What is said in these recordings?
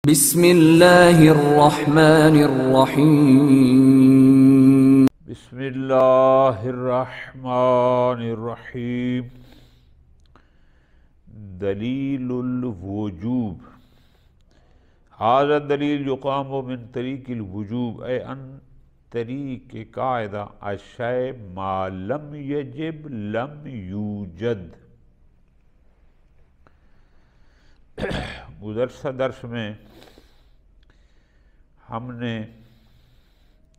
بسم اللہ الرحمن الرحیم بسم اللہ الرحمن الرحیم دلیل الوجوب ھذا دلیل یقام من طریق الوجوب اے ان طریق قاعدہ الشیء ما لم یجب لم یوجد۔ گزشتہ درس میں ہم نے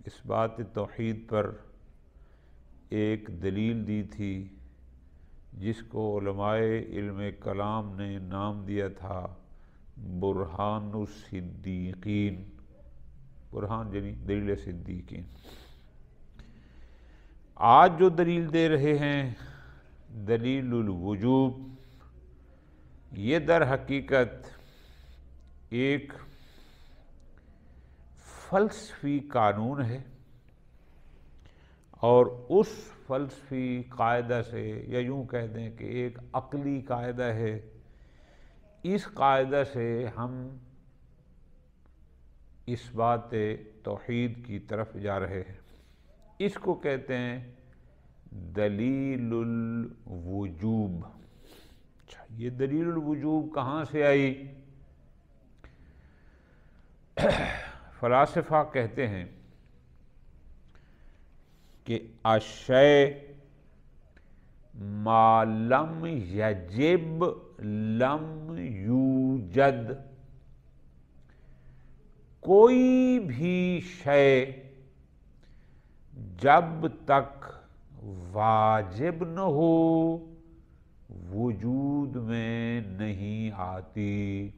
اس بات توحید پر ایک دلیل دی تھی جس کو علماء علم کلام نے نام دیا تھا برہان الصدیقین، برہان یعنی دلیل صدیقین۔ آج جو دلیل دے رہے ہیں دلیل الوجوب، یہ در حقیقت ایک فلسفی قانون ہے، اور اس فلسفی قاعدہ سے یا یوں کہہ دیں کہ ایک عقلی قاعدہ ہے، اس قاعدہ سے ہم اس بات توحید کی طرف جا رہے ہیں۔ اس کو کہتے ہیں دلیل الوجوب۔ اچھا، یہ دلیل الوجوب کہاں سے آئی؟ فلاسفہ کہتے ہیں کہ الشیء ما لم یجب لم یوجد، کوئی بھی شے جب تک واجب نہ ہو وجود میں نہیں آتی،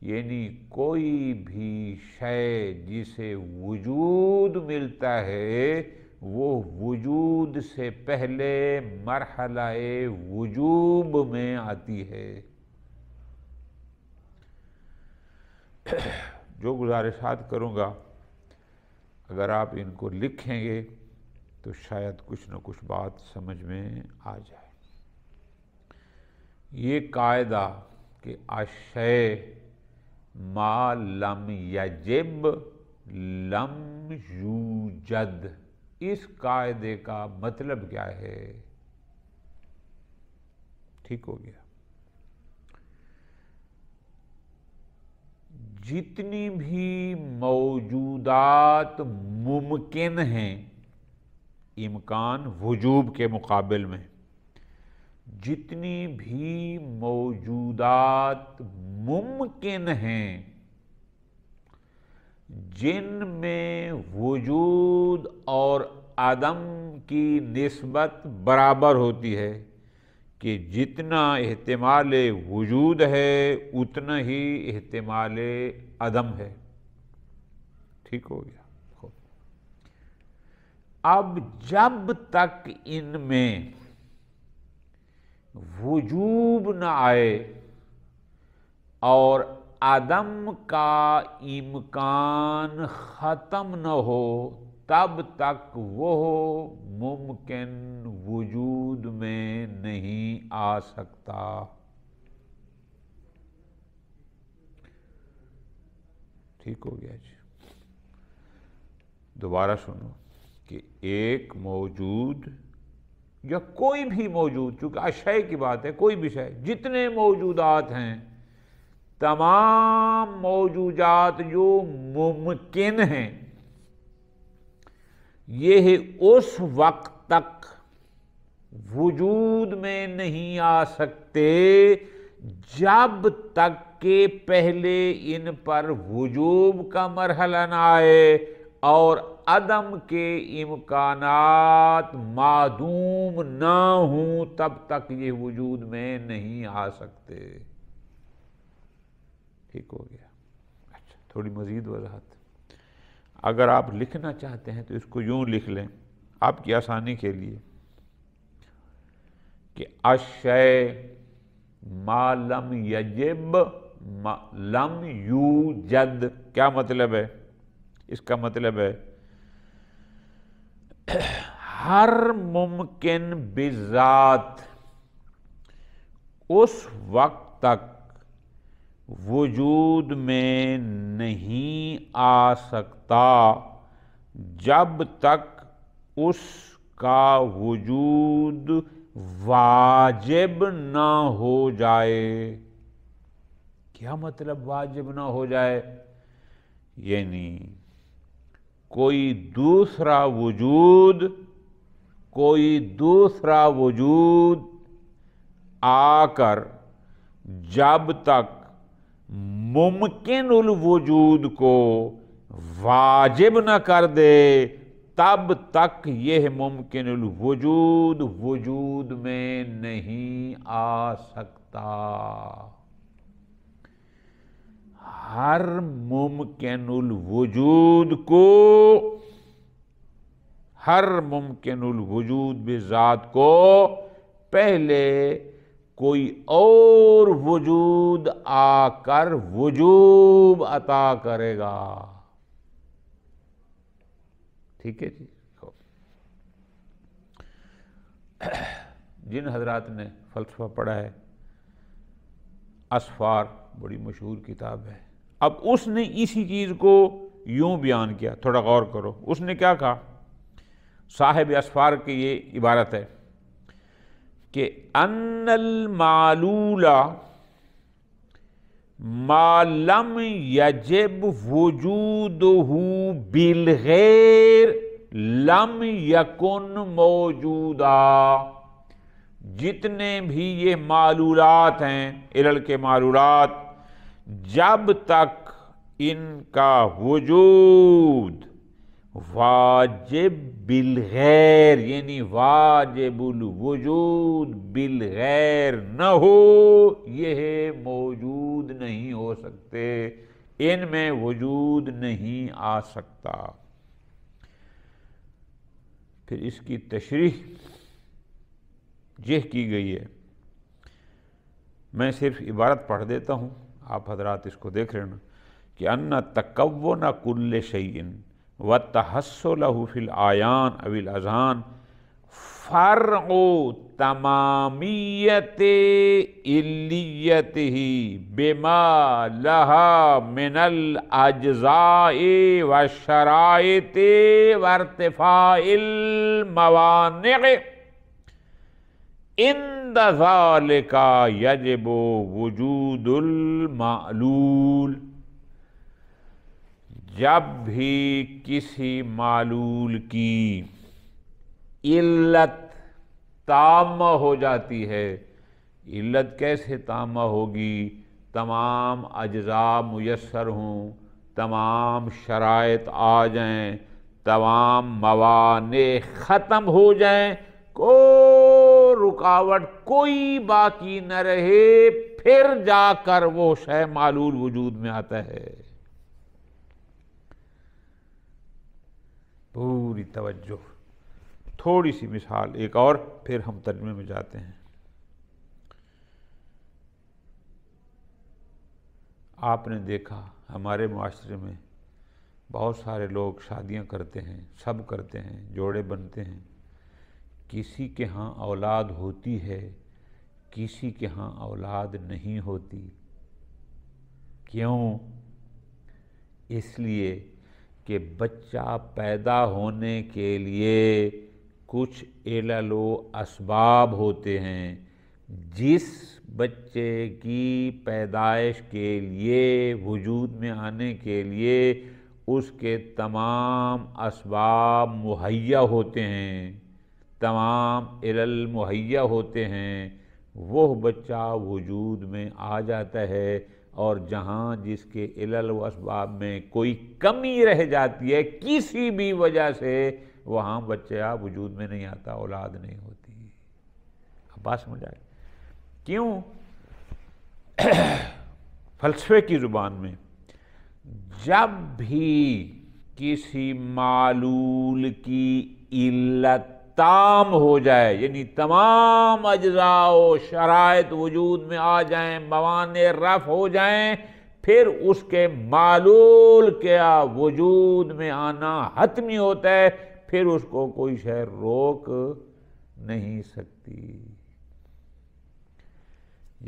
یعنی کوئی بھی شے جسے وجود ملتا ہے وہ وجود سے پہلے مرحلہ وجوب میں آتی ہے۔ جو گزارشات کروں گا اگر آپ ان کو لکھیں گے تو شاید کچھ نہ کچھ بات سمجھ میں آ جائے۔ یہ قاعدہ کہ الشیء ما لم یجب لم یوجد، اس قاعدے کا مطلب کیا ہے؟ ٹھیک ہو گیا۔ جتنی بھی موجودات ممکن ہیں، امکان وجوب کے مقابل میں، جتنی بھی موجودات ممکن ہیں جن میں وجود اور عدم کی نسبت برابر ہوتی ہے کہ جتنا احتمال وجود ہے اتنا ہی احتمال عدم ہے۔ ٹھیک ہو گیا۔ اب جب تک ان میں وجوب نہ آئے اور عدم کا امکان ختم نہ ہو تب تک وہ ممکن وجود میں نہیں آ سکتا۔ ٹھیک ہو گیا جی۔ دوبارہ سنو کہ ایک موجود یا کوئی بھی موجود، چونکہ اشیاء کی بات ہے، کوئی بھی شے، جتنے موجودات ہیں تمام موجودات جو ممکن ہیں یہ اس وقت تک وجود میں نہیں آ سکتے جب تک کہ پہلے ان پر وجوب کا مرحلہ نہ آئے اور عدم کے امکانات معدوم نہ ہوں، تب تک یہ وجود میں نہیں آ سکتے۔ ٹھیک ہو گیا۔ اچھا، تھوڑی مزید وضاحت اگر آپ لکھنا چاہتے ہیں تو اس کو یوں لکھ لیں آپ کی آسانی کے لیے کہ الشیء ما لم یجب لم یوجد۔ کیا مطلب ہے؟ اس کا مطلب ہے ہر ممکن بذات اس وقت تک وجود میں نہیں آ سکتا جب تک اس کا وجود واجب نہ ہو جائے۔ کیا مطلب واجب نہ ہو جائے؟ یعنی کوئی دوسرا وجود آ کر جب تک ممکن الوجود کو واجب نہ کر دے تب تک یہ ممکن الوجود وجود میں نہیں آ سکتا۔ ہر ممکن الوجود بذات کو پہلے کوئی اور وجود آ کر وجوب عطا کرے گا۔ ٹھیک ہے جی۔ جن حضرات نے فلسفہ پڑھا ہے، اسفار بڑی مشہور کتاب ہے، اب اس نے اسی چیز کو یوں بیان کیا، تھوڑا غور کرو۔ اس نے کیا کہا؟ صاحب اسفار کی یہ عبارت ہے کہ ان المعلول ما لم یجب وجودہ بالغیر لم یکن موجودا۔ جتنے بھی یہ معلولات ہیں، علل کے معلولات، جب تک ان کا وجود واجب بالغیر یعنی واجب الوجود بالغیر نہ ہو، یہ موجود نہیں ہو سکتے، ان میں وجود نہیں آ سکتا۔ پھر اس کی تشریح یہ کی گئی ہے، میں صرف عبارت پڑھ دیتا ہوں، آپ حضرات اس کو دیکھ لینا، کہ ان تکون کل شیء وتحصلہ فی العیان او الاذہان فرع تمامیت علیتہ بما لہا من الاجزاء والشرائط وارتفاع الموانع عند ذلک یجب وجود المعلول۔ جب بھی کسی معلول کی علت تامہ ہو جاتی ہے، علت کیسے تامہ ہوگی؟ تمام اجزاء میسر ہوں، تمام شرائط آ جائیں، تمام موانع ختم ہو جائیں، کوئی رکاوٹ کوئی باقی نہ رہے، پھر جا کر وہ شے معلول وجود میں آتا ہے۔ پوری توجہ، تھوڑی سی مثال ایک اور، پھر ہم ترجمے میں جاتے ہیں۔ آپ نے دیکھا ہمارے معاشرے میں بہت سارے لوگ شادیاں کرتے ہیں، سب کرتے ہیں، جوڑے بنتے ہیں، کسی کے ہاں اولاد ہوتی ہے، کسی کے ہاں اولاد نہیں ہوتی۔ کیوں؟ اس لیے کہ بچہ پیدا ہونے کے لیے کچھ علل و اسباب ہوتے ہیں۔ جس بچے کی پیدائش کے لیے، وجود میں آنے کے لیے اس کے تمام اسباب مہیا ہوتے ہیں، تمام علل مہیا ہوتے ہیں، وہ بچہ وجود میں آ جاتا ہے، اور جہاں جس کے علل و اسباب میں کوئی کمی رہ جاتی ہے کسی بھی وجہ سے، وہاں بچہ وجود میں نہیں آتا، اولاد نہیں ہوتی۔ اب بات سمجھ آئے کیوں؟ فلسفے کی زبان میں جب بھی کسی معلول کی علت تام ہو جائے، یعنی تمام اجزاء و شرائط وجود میں آ جائیں، موانع رفع ہو جائیں، پھر اس کے معلول کیا وجود میں آنا حتمی ہوتا ہے، پھر اس کو کوئی شے روک نہیں سکتی۔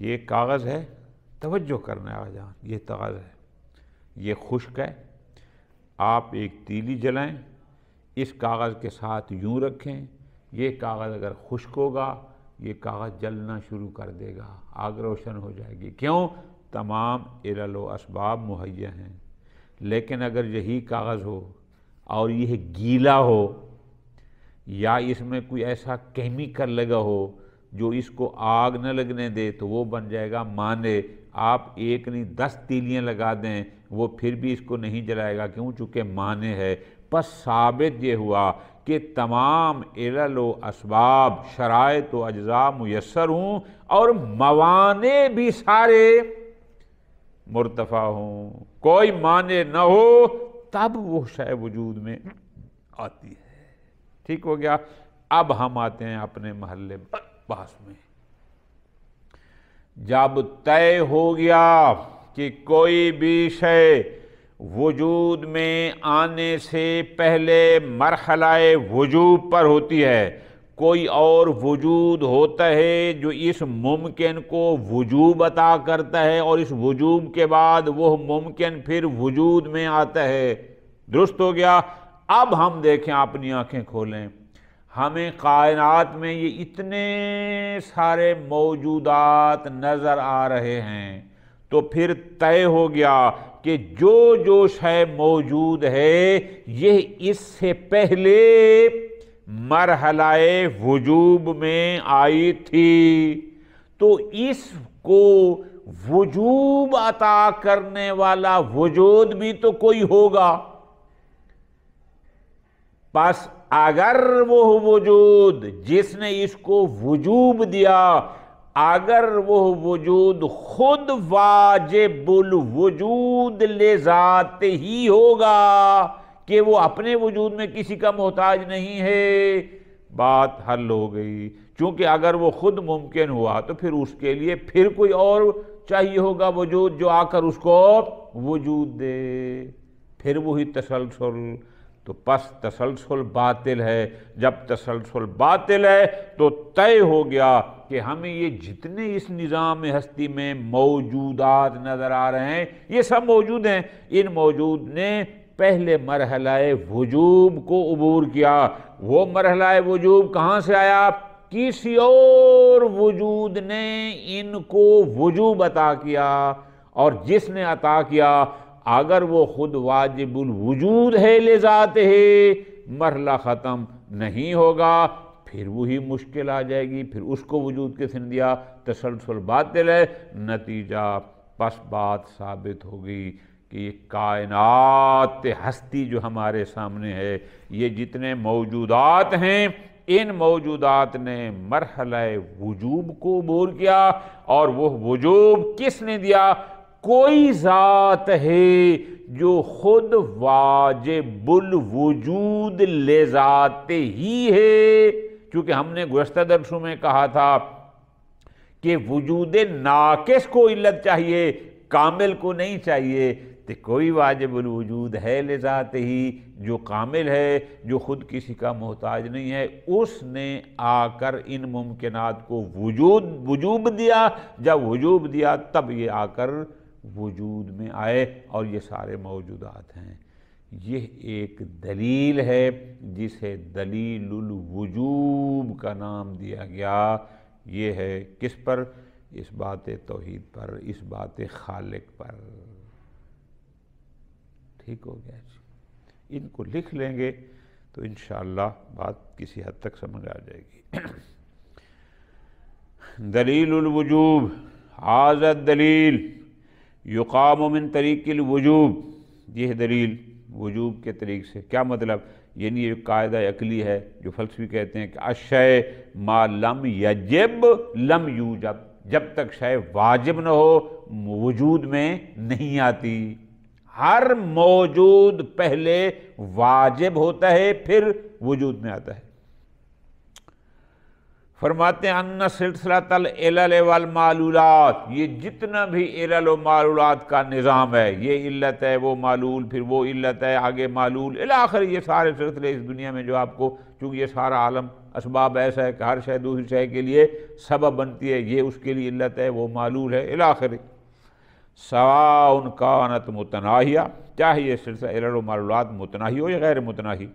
یہ کاغذ ہے، توجہ کرنا ہے آجان، یہ تغذ ہے، یہ خشک ہے، آپ ایک تیلی جلائیں، اس کاغذ کے ساتھ یوں رکھیں، یہ کاغذ اگر خشک ہوگا یہ کاغذ جلنا شروع کر دے گا، آگ روشن ہو جائے گی، کیوں؟ تمام علل و اسباب مہیا ہیں۔ لیکن اگر یہی کاغذ ہو اور یہ گیلا ہو یا اس میں کوئی ایسا کیمیکل لگا ہو جو اس کو آگ نہ لگنے دے تو وہ بن جائے گا مانے، آپ ایک نہیں 10 تیلیاں لگا دیں وہ پھر بھی اس کو نہیں جلائے گا، کیوں؟ چونکہ مانے ہے۔ پس ثابت یہ ہوا کہ تمام علل و اسباب، شرائط و اجزاء میسر ہوں اور موانع بھی سارے مرتفع ہوں، کوئی مانع نہ ہو تب وہ شے وجود میں آتی ہے۔ ٹھیک ہو گیا؟ اب ہم آتے ہیں اپنے محل بحث میں۔ جب طے ہو گیا کہ کوئی بھی شے وجود میں آنے سے پہلے مرحلہ وجوب پر ہوتی ہے، کوئی اور وجود ہوتا ہے جو اس ممکن کو وجوب عطا کرتا ہے اور اس وجوب کے بعد وہ ممکن پھر وجود میں آتا ہے، درست ہو گیا؟ اب ہم دیکھیں، اپنی آنکھیں کھولیں، ہمیں کائنات میں یہ اتنے سارے موجودات نظر آ رہے ہیں، تو پھر طے ہو گیا کہ جو شے موجود ہے یہ اس سے پہلے مرحلہ وجوب میں آئی تھی، تو اس کو وجوب عطا کرنے والا وجود بھی تو کوئی ہوگا۔ پس اگر وہ وجود جس نے اس کو وجوب دیا، اگر وہ وجود خود واجب الوجود لذات ہی ہوگا کہ وہ اپنے وجود میں کسی کا محتاج نہیں ہے، بات حل ہو گئی۔ چونکہ اگر وہ خود ممکن ہوا تو پھر اس کے لیے پھر کوئی اور چاہیے ہوگا وجود جو آ کر اس کو وجود دے، پھر وہی تسلسل۔ تو پس تسلسل باطل ہے، جب تسلسل باطل ہے تو طے ہو گیا کہ ہمیں یہ جتنے اس نظام ہستی میں موجودات نظر آ رہے ہیں یہ سب موجود ہیں، ان موجود نے پہلے مرحلہ وجوب کو عبور کیا۔ وہ مرحلہ وجوب کہاں سے آیا؟ کسی اور وجود نے ان کو وجوب عطا کیا، اور جس نے عطا کیا اگر وہ خود واجب الوجود ہے لذات ہے، مرحلہ ختم نہیں ہوگا، پھر وہی مشکل آ جائے گی، پھر اس کو وجود کس نے دیا؟ تسلسل باطل ہے۔ نتیجہ پس بات ثابت ہوگی کہ یہ کائنات ہستی جو ہمارے سامنے ہے، یہ جتنے موجودات ہیں، ان موجودات نے مرحلہ وجوب کو عبور کیا، اور وہ وجوب کس نے دیا؟ کوئی ذات ہے جو خود واجب الوجود لذات ہی ہے۔ چونکہ ہم نے گزشتہ درسوں میں کہا تھا کہ وجود ناقص کو علت چاہیے، کامل کو نہیں چاہیے، تو کوئی واجب الوجود ہے لذات ہی جو کامل ہے، جو خود کسی کا محتاج نہیں ہے، اس نے آ کر ان ممکنات کو وجوب دیا۔ جب وجوب دیا تب یہ آ کر وجود میں آئے اور یہ سارے موجودات ہیں۔ یہ ایک دلیل ہے جسے دلیل الوجوب کا نام دیا گیا۔ یہ ہے کس پر؟ اس بات توحید پر، اس بات خالق پر۔ ٹھیک ہو گیا جی؟ ان کو لکھ لیں گے تو انشاءاللہ بات کسی حد تک سمجھ آ جائے گی۔ دلیل الوجوب، ھذا الدلیل یقام من طریق الوجوب، یہ دلیل وجوب کے طریق سے۔ کیا مطلب؟ یعنی یہ قاعدہ عقلی ہے جو فلسفی کہتے ہیں کہ الشیء ما لم یجب لم یوجب، جب تک شے واجب نہ ہو وجود میں نہیں آتی۔ ہر موجود پہلے واجب ہوتا ہے پھر وجود میں آتا ہے۔ فرماتے ہیں ان سلسلۃ العلل والمعلولات، یہ جتنا بھی علل و معلولات کا نظام ہے، یہ علت ہے وہ معلول، پھر وہ علت ہے آگے معلول الی آخر، یہ سارے سلسلے اس دنیا میں جو آپ کو، چونکہ یہ سارا عالم اسباب ایسا ہے کہ ہر شے دوسری شے کے لیے سبب بنتی ہے، یہ اس کے لیے علت ہے وہ معلول ہے الی آخر۔ سواء کانت متناہیہ، چاہے یہ سلسلہ علل و معلولات متناہی ہو یا غیر متناہی،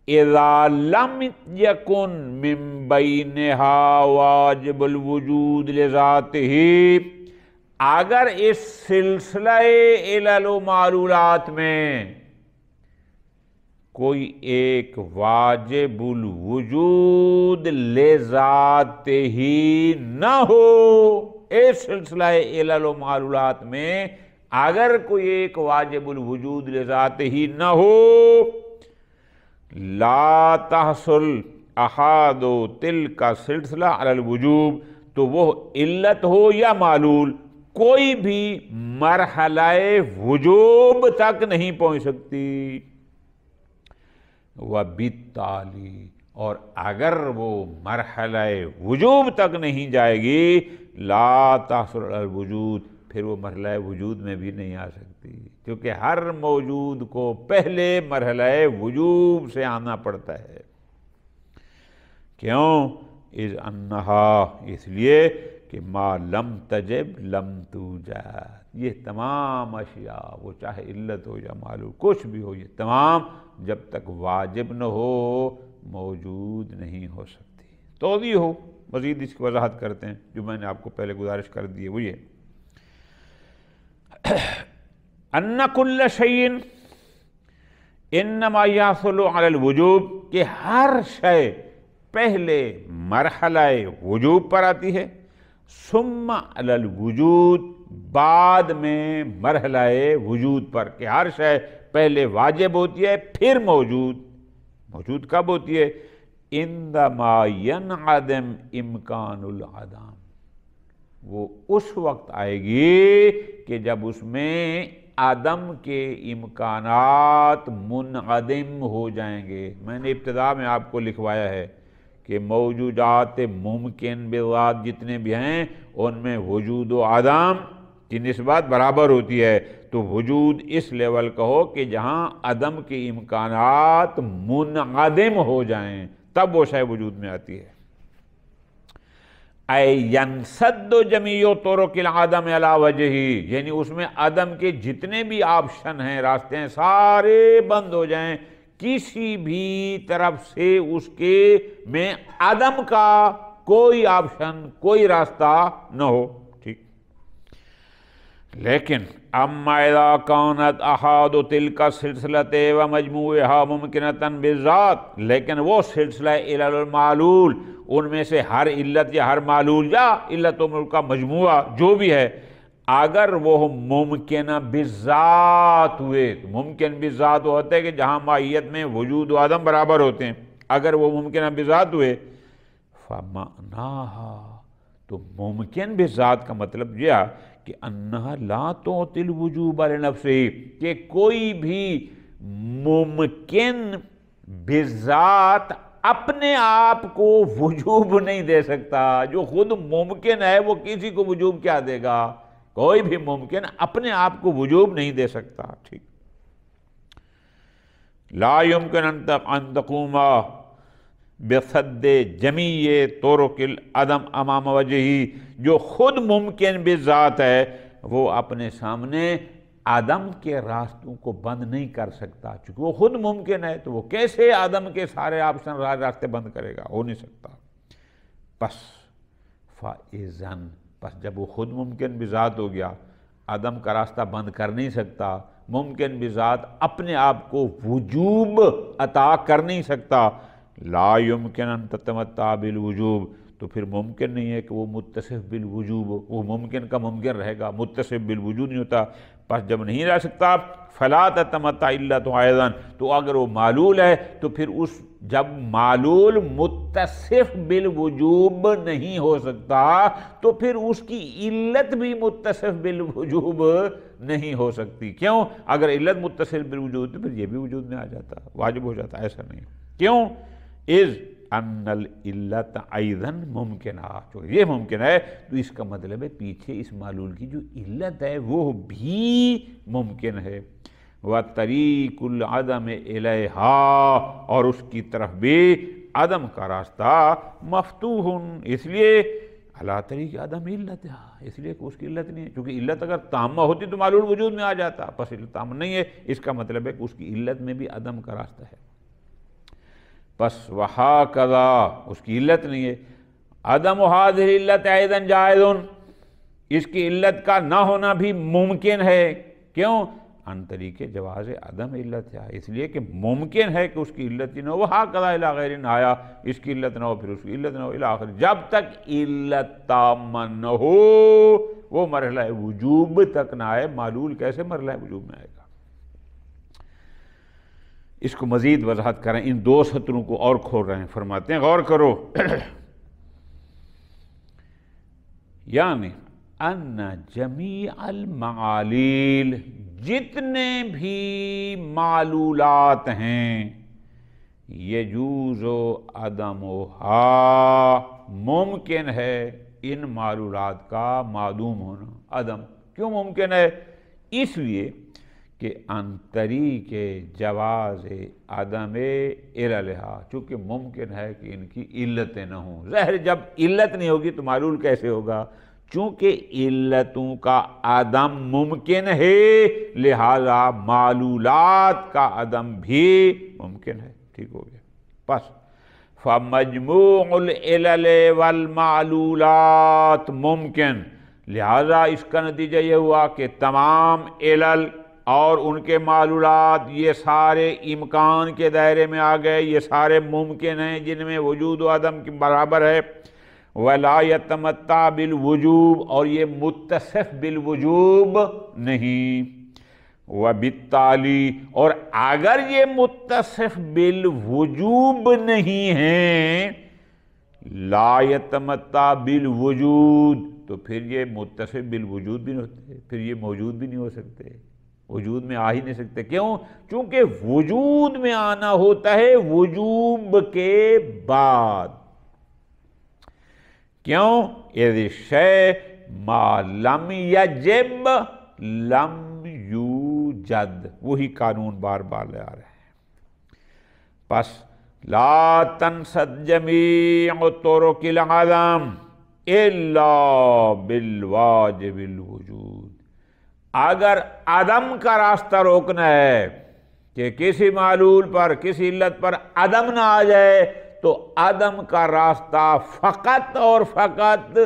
اذا لم یکن من بینہا واجب الوجود لذاتہ، اگر اس سلسلہ علل و معلولات میں کوئی ایک واجب الوجود لذات ہی نہ ہو، اس سلسلہ علل و معلولات میں اگر کوئی ایک واجب الوجود لذات ہی نہ ہو، لا تحصل احاد تلک سلسلہ علی الوجوب، تو وہ علت ہو یا معلول کوئی بھی مرحلہ وجوب تک نہیں پہنچ سکتی، وبالتالی، اور اگر وہ مرحلہ وجوب تک نہیں جائے گی، لا تحصل علی الوجود، پھر وہ مرحلہ وجود میں بھی نہیں آ سکتی، کیونکہ ہر موجود کو پہلے مرحلہ وجوب سے آنا پڑتا ہے۔ کیوں؟ اذ انہا، اس لیے کہ ما لم تجب لم توجد، یہ تمام اشیاء، وہ چاہے علت ہو یا معلول کچھ بھی ہو، یہ تمام جب تک واجب نہ ہو موجود نہیں ہو سکتی۔ توضیح ہو، مزید اس کی وضاحت کرتے ہیں، جو میں نے آپ کو پہلے گزارش کر دی ہے، وہ یہ ان کل شیء انما یحصل علی الوجوب، کہ ہر شے پہلے مرحلہ وجوب پر آتی ہے، ثم علی الوجود، بعد میں مرحلہ وجود پر، کہ ہر شے پہلے واجب ہوتی ہے پھر موجود۔ موجود کب ہوتی ہے؟ عندما ینعدم امکان العدم، وہ اس وقت آئے گی کہ جب اس میں عدم کے امکانات منعدم ہو جائیں گے۔ میں نے ابتدا میں آپ کو لکھوایا ہے کہ موجودات ممکن بذات جتنے بھی ہیں ان میں وجود و عدم کی نسبت برابر ہوتی ہے، تو وجود اس لیول کا ہو کہ جہاں عدم کے امکانات منعدم ہو جائیں، تب وہ شے وجود میں آتی ہے۔ اے ینسد جمیع طرق العدم علی وجہہ، یعنی اس میں عدم کے جتنے بھی آپشن ہیں، راستے ہیں، سارے بند ہو جائیں، کسی بھی طرف سے اس کے میں عدم کا کوئی آپشن، کوئی راستہ نہ ہو، ٹھیک۔ لیکن اما اذا کانت احاد تلک سلسلۃ و مجموعها ممکنۃ بالذات، لیکن وہ سلسلہ علل المعلول، ان میں سے ہر علت یا ہر معلول یا علت و معلول کا مجموعہ جو بھی ہے، اگر وہ ممکنہ بالذات ہوئے، تو ممکن بالذات ہوتا ہے کہ جہاں ماہیت میں وجود و عدم برابر ہوتے ہیں، اگر وہ ممکنہ بالذات ہوئے، فمعناها، تو ممکن بالذات کا مطلب یہ کہ انہا لا تعطی الوجوب لنفسہ، کہ کوئی بھی ممکن بالذات اپنے آپ کو وجوب نہیں دے سکتا۔ جو خود ممکن ہے وہ کسی کو وجوب کیا دے گا؟ کوئی بھی ممکن اپنے آپ کو وجوب نہیں دے سکتا، ٹھیک۔ لا يمكن ان تقوم بسد جمیع طرق العدم امام وجہی، جو خود ممکن بالذات ہے وہ اپنے سامنے عدم کے راستوں کو بند نہیں کر سکتا، چونکہ وہ خود ممکن ہے، تو وہ کیسے عدم کے سارے آپشن راستے بند کرے گا؟ ہو نہیں سکتا۔ پس فَإِذَن، پس جب وہ خود ممکن بذات ہو گیا، عدم کا راستہ بند کر نہیں سکتا، ممکن بذات اپنے آپ کو وجوب عطا کر نہیں سکتا، لا يمكن ان تتمتع بالوجوب، تو پھر ممکن نہیں ہے کہ وہ متصف بالوجوب ہو، وہ ممکن کا ممکن رہے گا، متصف بالوجود نہیں ہوتا۔ پس جب نہیں رہ سکتا، فلا تتمتع علت ایضا، تو اگر وہ معلول ہے تو پھر اس جب معلول متصف بالوجوب نہیں ہو سکتا تو پھر اس کی علت بھی متصف بالوجوب نہیں ہو سکتی۔ کیوں؟ اگر علت متصف بالوجود تو پھر یہ بھی وجود میں آ جاتا، واجب ہو جاتا، ایسا نہیں۔ کیوں؟ اذ ان العلت ایضا ممکنہ، چونکہ یہ ممکن ہے تو اس کا مطلب ہے پیچھے اس معلول کی جو علت ہے وہ بھی ممکن ہے۔ وَطَرِيقُ الْعَدَمِ إِلَيْهَا، اور اس کی طرف بھی عدم کا راستہ مفتوح، اس لیے اللہ طریق عدم علت ہے، اس لیے کہ اس کی علت نہیں ہے، چونکہ علت اگر تامہ ہوتی تو معلول وجود میں آ جاتا، پس علت تامہ نہیں ہے، اس کا مطلب ہے کہ اس کی علت میں بھی عدم کا راستہ ہے۔ پس وہاکذا اس کی علت نہیں ہے، عدم هذه علت ایضا جائز، اس کی علت کا نہ ہونا بھی ممکن ہے، کیوں؟ ان طریق جواز عدم علت ہے، اس لیے کہ ممکن ہے کہ اس کی علت ہی نہ ہو، وہاکذا الی غیر آیا، اس کی علت نہ ہو پھر اس کی علت نہ ہو الی آخر، جب تک علت تامہ نہ ہو وہ مرحلہ وجوب تک نہ آئے، معلول کیسے مرحلہ وجوب میں آئے گا؟ اس کو مزید وضاحت کریں، ان دو سطروں کو اور کھول رہے ہیں، فرماتے ہیں غور کرو یعنی ان جمیع المعالیل، جتنے بھی معلولات ہیں، یجوز عدمھا، ممکن ہے ان معلولات کا معدوم ہونا، عدم کیوں ممکن ہے؟ اس لیے کہ ان طریق جواز عدم عللھا، چونکہ ممکن ہے کہ ان کی علتیں نہ ہوں، ظاہر جب علت نہیں ہوگی تو معلول کیسے ہوگا؟ چونکہ علتوں کا عدم ممکن ہے لہذا معلولات کا عدم بھی ممکن ہے، ٹھیک ہو گیا۔ پس فمجموع العلل والمعلولات ممکن، لہذا اس کا نتیجہ یہ ہوا کہ تمام علل اور ان کے معلولات یہ سارے امکان کے دائرے میں آ گئے، یہ سارے ممکن ہیں جن میں وجود و عدم کے برابر ہے، وَلَا يَتَمَتَّعْ بِالْوُجُوبِ، اور یہ متصف بالوجوب نہیں، وَبِالتَّالِي، اور اگر یہ متصف بالوجوب نہیں ہیں، لا يَتَمَتَّعْ بِالْوُجُود، تو پھر یہ متصف بالوجود بھی نہیں ہوتے، پھر یہ موجود بھی نہیں ہو سکتے، وجود میں آ ہی نہیں سکتے، کیوں؟ چونکہ وجود میں آنا ہوتا ہے وجوب کے بعد، کیوں؟ اذ الشیء ما لم یجب لم یوجد، وہی قانون بار بار لے آ رہے ہیں۔ پس لا تنسد جمیع طرق العدم الا بالواجب الوجود، اگر عدم کا راستہ روکنا ہے کہ کسی معلول پر کسی علت پر عدم نہ آ جائے تو عدم کا راستہ فقط اور فقط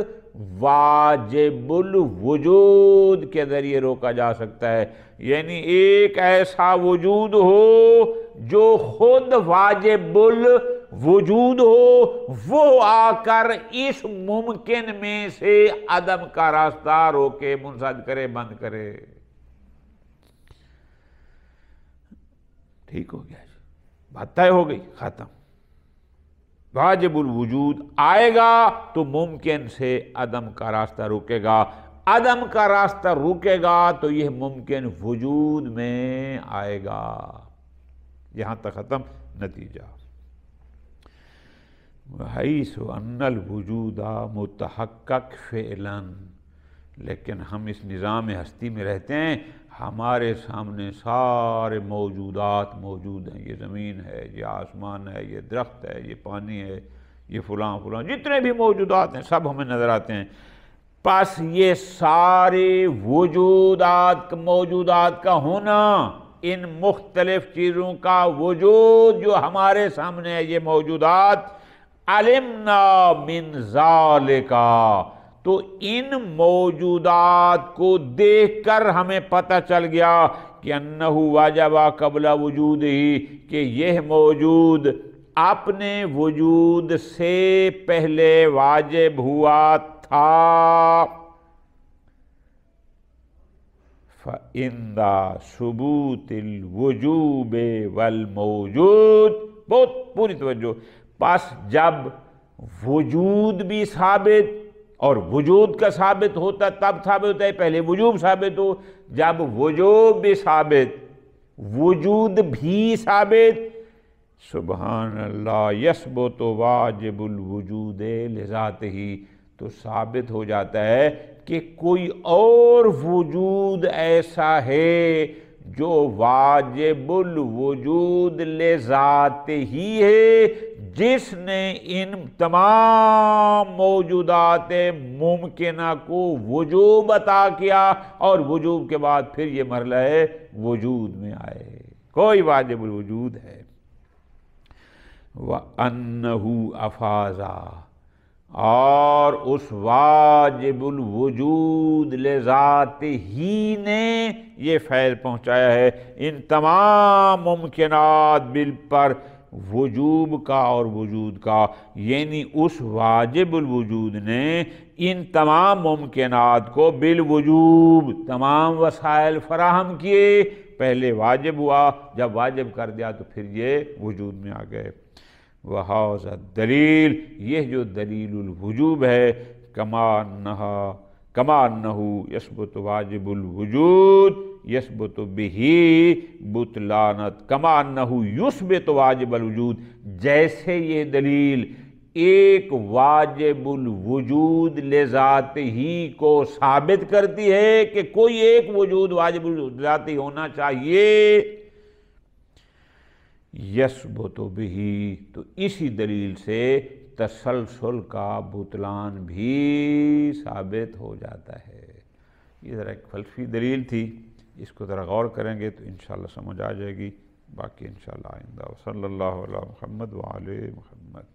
واجب الوجود کے ذریعے روکا جا سکتا ہے، یعنی ایک ایسا وجود ہو جو خود واجب الوجود ہو، وہ آ کر اس ممکن میں سے عدم کا راستہ روکے، منسد کرے، بند کرے، ٹھیک ہو گیا جی، بات طے ہو گئی، ختم۔ واجب الوجود آئے گا تو ممکن سے عدم کا راستہ روکے گا، عدم کا راستہ روکے گا تو یہ ممکن وجود میں آئے گا، یہاں تک ختم نتیجہ۔ وحیث ان الوجود متحقق فعلا، لیکن ہم اس نظام ہستی میں رہتے ہیں، ہمارے سامنے سارے موجودات موجود ہیں، یہ زمین ہے، یہ آسمان ہے، یہ درخت ہے، یہ پانی ہے، یہ فلاں فلاں، جتنے بھی موجودات ہیں سب ہمیں نظر آتے ہیں۔ پس یہ سارے موجودات کا ہونا، ان مختلف چیزوں کا وجود جو ہمارے سامنے ہے، یہ موجودات، علمنا من ذالک، تو ان موجودات کو دیکھ کر ہمیں پتہ چل گیا کہ انہ واجب قبل وجود ہی، کہ یہ موجود اپنے وجود سے پہلے واجب ہوا تھا۔ فَإِنَّ ثُبُوتِ الْوُجُوبِ وَالْمَوْجُودِ، بہت پوری توجہ، پس جب وجود بھی ثابت اور وجود کا ثابت ہوتا تب ثابت ہوتا ہے، پہلے وجوب ثابت ہو، جب وجوب بھی ثابت وجود بھی ثابت، سبحان اللہ، یثبت واجب الوجود لذاتہ، تو ثابت ہو جاتا ہے کہ کوئی اور وجود ایسا ہے جو واجب الوجود لذات ہی ہے، جس نے ان تمام موجودات ممکنہ کو وجوب عطا کیا اور وجوب کے بعد پھر یہ مرحلہ وجود میں آئے۔ کوئی واجب الوجود ہے۔ وَأَنَّهُ أَفَاظَ، اور اس واجب الوجود لذات ہی نے یہ فیض پہنچایا ہے ان تمام ممکنات بال پر وجوب کا اور وجود کا، یعنی اس واجب الوجود نے ان تمام ممکنات کو بالوجوب تمام وسائل فراہم کیے۔ پہلے واجب ہوا، جب واجب کر دیا تو پھر یہ وجود میں آ گئے۔ وَهَذَا الدلیل، یہ جو دلیل الوجوب ہے، کما انہ یثبت واجب الوجود یثبت بہ بطلانت، کما انہ یثبت واجب الوجود، جیسے یہ دلیل ایک واجب الوجود لذات ہی کو ثابت کرتی ہے کہ کوئی ایک وجود واجب الذات ہونا چاہیے، یثبت بہ، تو اسی دلیل سے تسلسل کا بطلان بھی ثابت ہو جاتا ہے۔ یہ ذرا ایک فلسفی دلیل تھی، اس کو ذرا غور کریں گے تو انشاءاللہ سمجھ آ جائے گی، باقی انشاءاللہ آئندہ۔ صلی اللہ علیہ محمد وعلی محمد۔